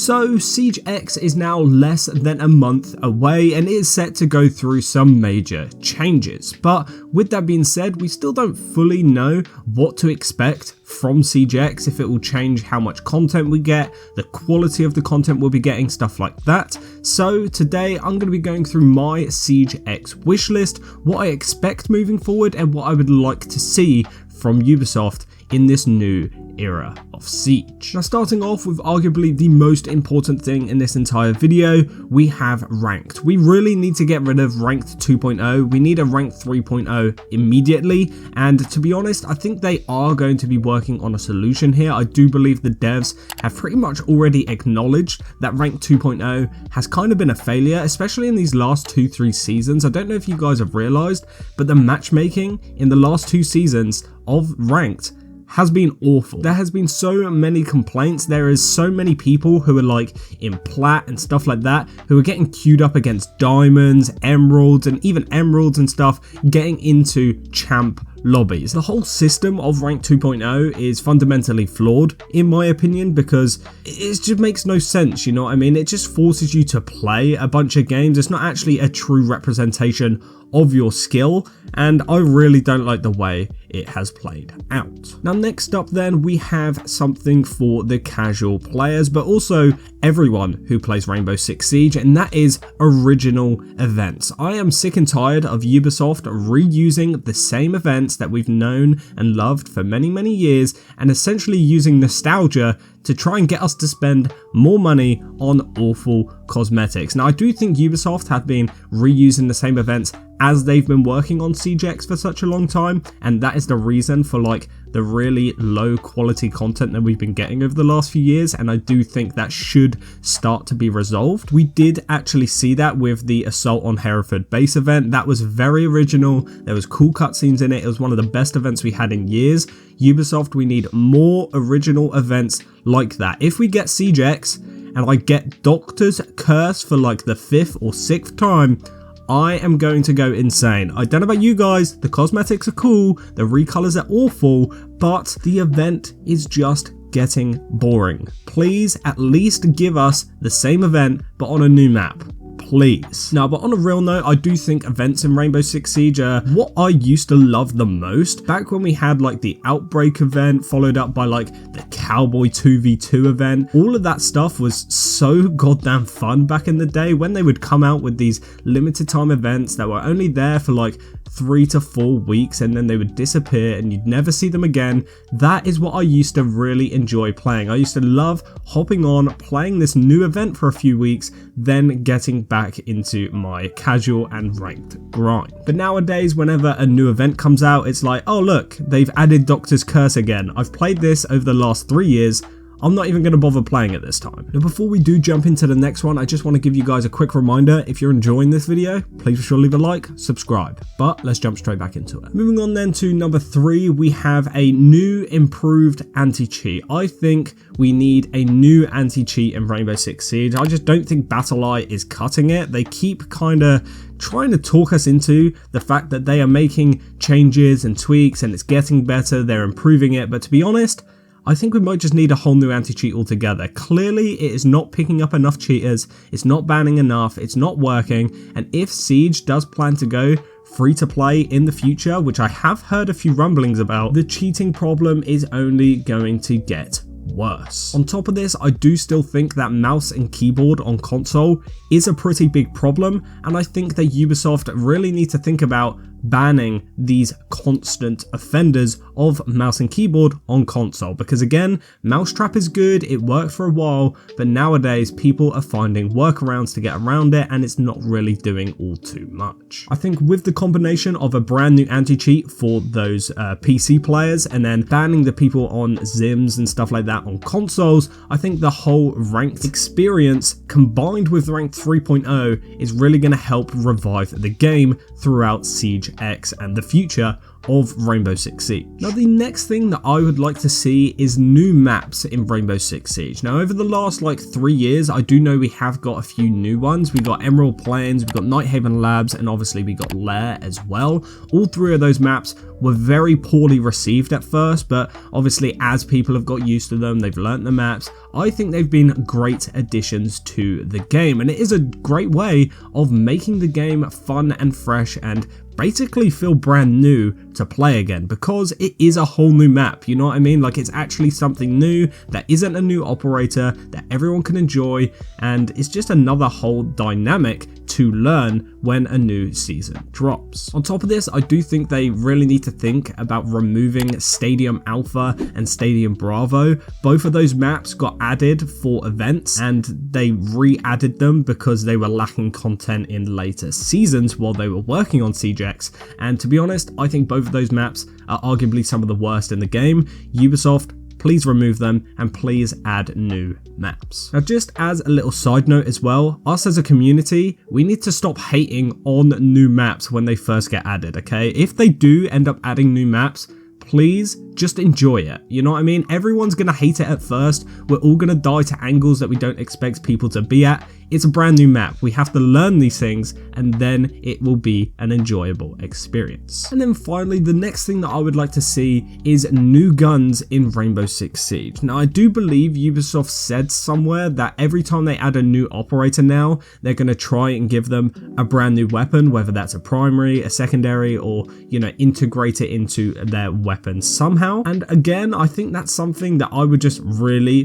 So Siege X is now less than a month away and is set to go through some major changes, but with that being said, we still don't fully know what to expect from Siege X, if it will change how much content we get, the quality of the content we'll be getting, stuff like that. So today I'm going to be going through my Siege X wishlist, what I expect moving forward and what I would like to see from Ubisoft in this new era of Siege. Now, starting off with arguably the most important thing in this entire video, we have ranked. We really need to get rid of ranked 2.0. We need a ranked 3.0 immediately, and to be honest, I think they are going to be working on a solution here. I do believe the devs have pretty much already acknowledged that ranked 2.0 has kind of been a failure, especially in these last 2-3 seasons. I don't know if you guys have realized, but the matchmaking in the last 2 seasons of ranked has been awful. There has been so many complaints. There is so many people who are like in plat and stuff like that who are getting queued up against diamonds, emeralds, and even emeralds and stuff, getting into champ lobbies. The whole system of rank 2.0 is fundamentally flawed in my opinion, because it just makes no sense, you know what I mean? It just forces you to play a bunch of games. It's not actually a true representation of your skill, and I really don't like the way it has played out. Now, next up then, we have something for the casual players, but also everyone who plays Rainbow Six Siege, and that is original events. I am sick and tired of Ubisoft reusing the same events that we've known and loved for many years, and essentially using nostalgia to try and get us to spend more money on awful cosmetics. Now, I do think Ubisoft have been reusing the same events as they've been working on Siege X for such a long time, and that is the reason for like the really low quality content that we've been getting over the last few years, and I do think that should start to be resolved. We did actually see that with the Assault on Hereford base event. That was very original. There was cool cutscenes in it. It was one of the best events we had in years. Ubisoft, we need more original events like that. If we get Siege X and I get Doctor's Curse for like the 5th or 6th time, I am going to go insane. I don't know about you guys, the cosmetics are cool, the recolors are awful, but the event is just getting boring. Please at least give us the same event but on a new map. Please. Now, but on a real note, I do think events in Rainbow Six Siege are what I used to love the most. Back when we had like the Outbreak event, followed up by like the Cowboy 2v2 event, all of that stuff was so goddamn fun back in the day when they would come out with these limited time events that were only there for like 3 to 4 weeks and then they would disappear and you'd never see them again. That is what I used to really enjoy playing. I used to love hopping on, playing this new event for a few weeks, then getting back into my casual and ranked grind. But nowadays, whenever a new event comes out, it's like, oh look, they've added Doctor's Curse again. I've played this over the last 3 years. I'm not even going to bother playing it this time. Now, before we do jump into the next one, I just want to give you guys a quick reminder. If you're enjoying this video, please be sure to leave a like, subscribe. But let's jump straight back into it. Moving on then to number 3, we have a new improved anti-cheat. I think we need a new anti-cheat in Rainbow Six Siege. I just don't think BattlEye is cutting it. They keep kind of trying to talk us into the fact that they are making changes and tweaks and it's getting better, they're improving it, but to be honest, I think we might just need a whole new anti-cheat altogether. Clearly, it is not picking up enough cheaters, it's not banning enough, it's not working, and if Siege does plan to go free to play in the future, which I have heard a few rumblings about, the cheating problem is only going to get worse. On top of this, I do still think that mouse and keyboard on console is a pretty big problem, and I think that Ubisoft really need to think about banning these constant offenders of mouse and keyboard on console, because again, Mousetrap is good, it worked for a while, but nowadays people are finding workarounds to get around it and it's not really doing all too much. I think with the combination of a brand new anti-cheat for those PC players and then banning the people on Zims and stuff like that on consoles, I think the whole ranked experience combined with ranked 3.0 is really going to help revive the game throughout Siege X and the future of Rainbow Six Siege. Now the next thing that I would like to see is new maps in Rainbow Six Siege. Now over the last like 3 years, I do know we have got a few new ones. We got Emerald Plains, we got Nighthaven Labs, and obviously we got Lair as well. All 3 of those maps were very poorly received at first, but obviously as people have got used to them, they've learnt the maps. I think they've been great additions to the game, and it is a great way of making the game fun and fresh and basically feel brand new to play again, because it is a whole new map, you know what I mean? Like, it's actually something new that isn't a new operator that everyone can enjoy, and it's just another whole dynamic to learn when a new season drops. On top of this, I do think they really need to think about removing Stadium Alpha and Stadium Bravo. Both of those maps got added for events, and they re-added them because they were lacking content in later seasons while they were working on Siege X. And to be honest, I think both of those maps are arguably some of the worst in the game. Ubisoft, please remove them and please add new maps. Now, just as a little side note as well, us as a community, we need to stop hating on new maps when they first get added, okay? If they do end up adding new maps, please just enjoy it. You know what I mean? Everyone's gonna hate it at first. We're all gonna die to angles that we don't expect people to be at. It's a brand new map. We have to learn these things, and then it will be an enjoyable experience. And then finally, the next thing that I would like to see is new guns in Rainbow Six Siege. Now, I do believe Ubisoft said somewhere that every time they add a new operator now, they're gonna try and give them a brand new weapon, whether that's a primary, a secondary, or, you know, integrate it into their weapon somehow. And again, I think that's something that I would just really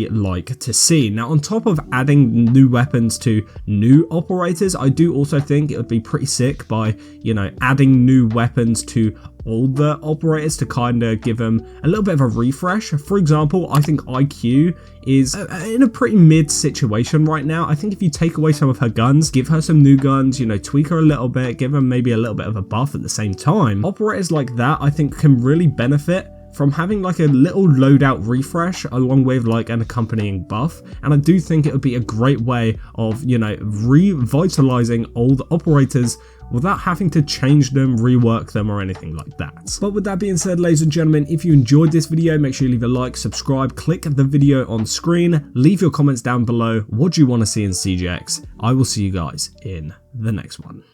like to see. Now, on top of adding new weapons to new operators, I do also think it would be pretty sick by, you know, adding new weapons to older operators to kind of give them a little bit of a refresh. For example, I think IQ is in a pretty mid situation right now. I think if you take away some of her guns, give her some new guns, you know, tweak her a little bit, give her maybe a little bit of a buff at the same time, operators like that I think can really benefit from having like a little loadout refresh along with like an accompanying buff. And I do think it would be a great way of, you know, revitalizing old operators without having to change them, rework them, or anything like that. But with that being said, ladies and gentlemen, if you enjoyed this video, make sure you leave a like, subscribe, click the video on screen, leave your comments down below. What do you want to see in Siege X? I will see you guys in the next one.